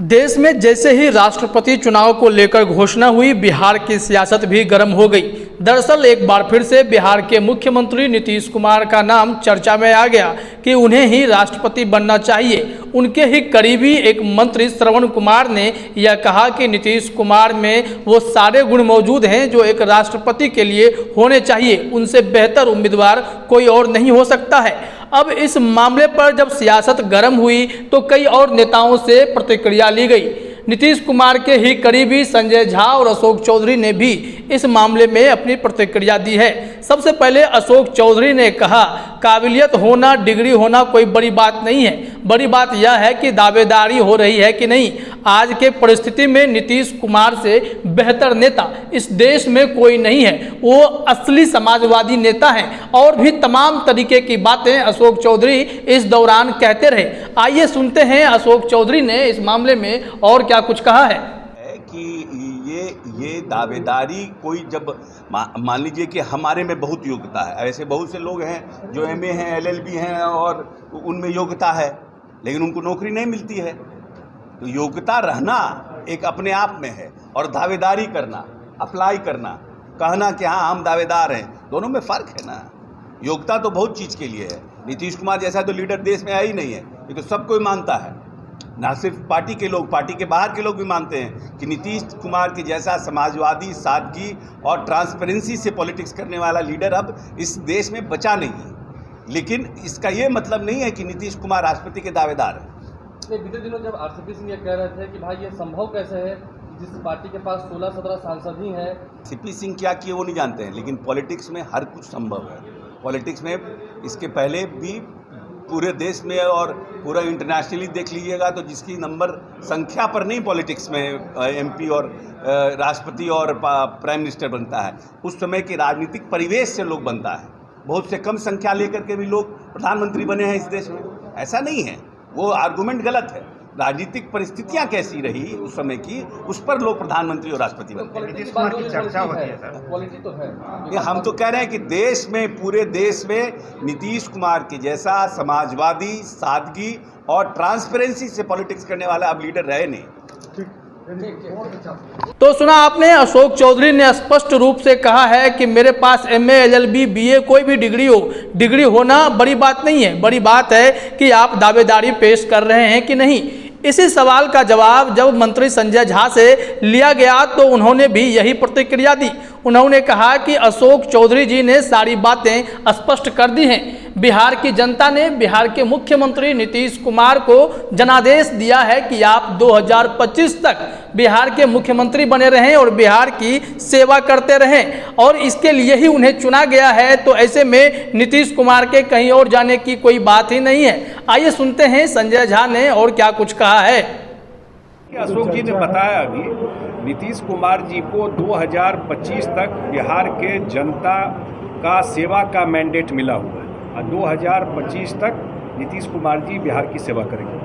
देश में जैसे ही राष्ट्रपति चुनाव को लेकर घोषणा हुई, बिहार की सियासत भी गर्म हो गई। दरअसल एक बार फिर से बिहार के मुख्यमंत्री नीतीश कुमार का नाम चर्चा में आ गया कि उन्हें ही राष्ट्रपति बनना चाहिए। उनके ही करीबी एक मंत्री श्रवण कुमार ने यह कहा कि नीतीश कुमार में वो सारे गुण मौजूद हैं जो एक राष्ट्रपति के लिए होने चाहिए। उनसे बेहतर उम्मीदवार कोई और नहीं हो सकता है। अब इस मामले पर जब सियासत गर्म हुई तो कई और नेताओं से प्रतिक्रिया ली गई। नीतीश कुमार के ही करीबी संजय झा और अशोक चौधरी ने भी इस मामले में अपनी प्रतिक्रिया दी है। सबसे पहले अशोक चौधरी ने कहा, काबिलियत होना, डिग्री होना कोई बड़ी बात नहीं है। बड़ी बात यह है कि दावेदारी हो रही है कि नहीं। आज के परिस्थिति में नीतीश कुमार से बेहतर नेता इस देश में कोई नहीं है। वो असली समाजवादी नेता हैं। और भी तमाम तरीके की बातें अशोक चौधरी इस दौरान कहते रहे। आइए सुनते हैं अशोक चौधरी ने इस मामले में और क्या कुछ कहा है। कि ये दावेदारी कोई जब मान लीजिए कि हमारे में बहुत योग्यता है, ऐसे बहुत से लोग हैं जो एमए हैं, एलएलबी हैं और उनमें योग्यता है लेकिन उनको नौकरी नहीं मिलती है। तो योग्यता रहना एक अपने आप में है और दावेदारी करना, अप्लाई करना, कहना कि हाँ हम दावेदार हैं, दोनों में फ़र्क है ना। योग्यता तो बहुत चीज़ के लिए है। नीतीश कुमार जैसा तो लीडर देश में ही नहीं है, ये तो सब कोई मानता है। ना सिर्फ पार्टी के लोग, पार्टी के बाहर के लोग भी मानते हैं कि नीतीश कुमार के जैसा समाजवादी, सादगी और ट्रांसपेरेंसी से पॉलिटिक्स करने वाला लीडर अब इस देश में बचा नहीं है। लेकिन इसका ये मतलब नहीं है कि नीतीश कुमार राष्ट्रपति के दावेदार हैं। बीते दिनों जब आरसीपी सिंह ये कह रहे थे कि भाई ये संभव कैसे है जिस पार्टी के पास 16-17 सांसद ही हैं। सीपी सिंह क्या किए वो नहीं जानते हैं, लेकिन पॉलिटिक्स में हर कुछ संभव है। पॉलिटिक्स में इसके पहले भी पूरे देश में और पूरा इंटरनेशनली देख लीजिएगा तो जिसकी नंबर संख्या पर नहीं पॉलिटिक्स में एमपी और राष्ट्रपति और प्राइम मिनिस्टर बनता है, उस समय के राजनीतिक परिवेश से लोग बनता है। बहुत से कम संख्या लेकर के भी लोग प्रधानमंत्री बने हैं इस देश में। ऐसा नहीं है, वो आर्गूमेंट गलत है। राजनीतिक परिस्थितियां कैसी रही उस समय की, उस पर लोग प्रधानमंत्री और राष्ट्रपति बनते हैं। नीतीश कुमार की चर्चा होती है सर, पॉलिटिक्स तो है। ये हम तो कह रहे हैं कि देश में, पूरे देश में नीतीश कुमार के जैसा समाजवादी, सादगी और ट्रांसपेरेंसी से पॉलिटिक्स करने वाला अब लीडर रहे नहीं। तो सुना आपने, अशोक चौधरी ने स्पष्ट रूप से कहा है कि मेरे पास एमए, एलएलबी, बीए कोई भी डिग्री हो, डिग्री होना बड़ी बात नहीं है। बड़ी बात है कि आप दावेदारी पेश कर रहे हैं कि नहीं। इसी सवाल का जवाब जब मंत्री संजय झा से लिया गया तो उन्होंने भी यही प्रतिक्रिया दी। उन्होंने कहा कि अशोक चौधरी जी ने सारी बातें स्पष्ट कर दी हैं। बिहार की जनता ने बिहार के मुख्यमंत्री नीतीश कुमार को जनादेश दिया है कि आप 2025 तक बिहार के मुख्यमंत्री बने रहें और बिहार की सेवा करते रहें, और इसके लिए ही उन्हें चुना गया है। तो ऐसे में नीतीश कुमार के कहीं और जाने की कोई बात ही नहीं है। आइए सुनते हैं संजय झा ने और क्या कुछ कहा है। अशोक जी ने बताया अभी, नीतीश कुमार जी को 2025 तक बिहार के जनता का सेवा का मैंडेट मिला हुआ है और 2025 तक नीतीश कुमार जी बिहार की सेवा करेंगे।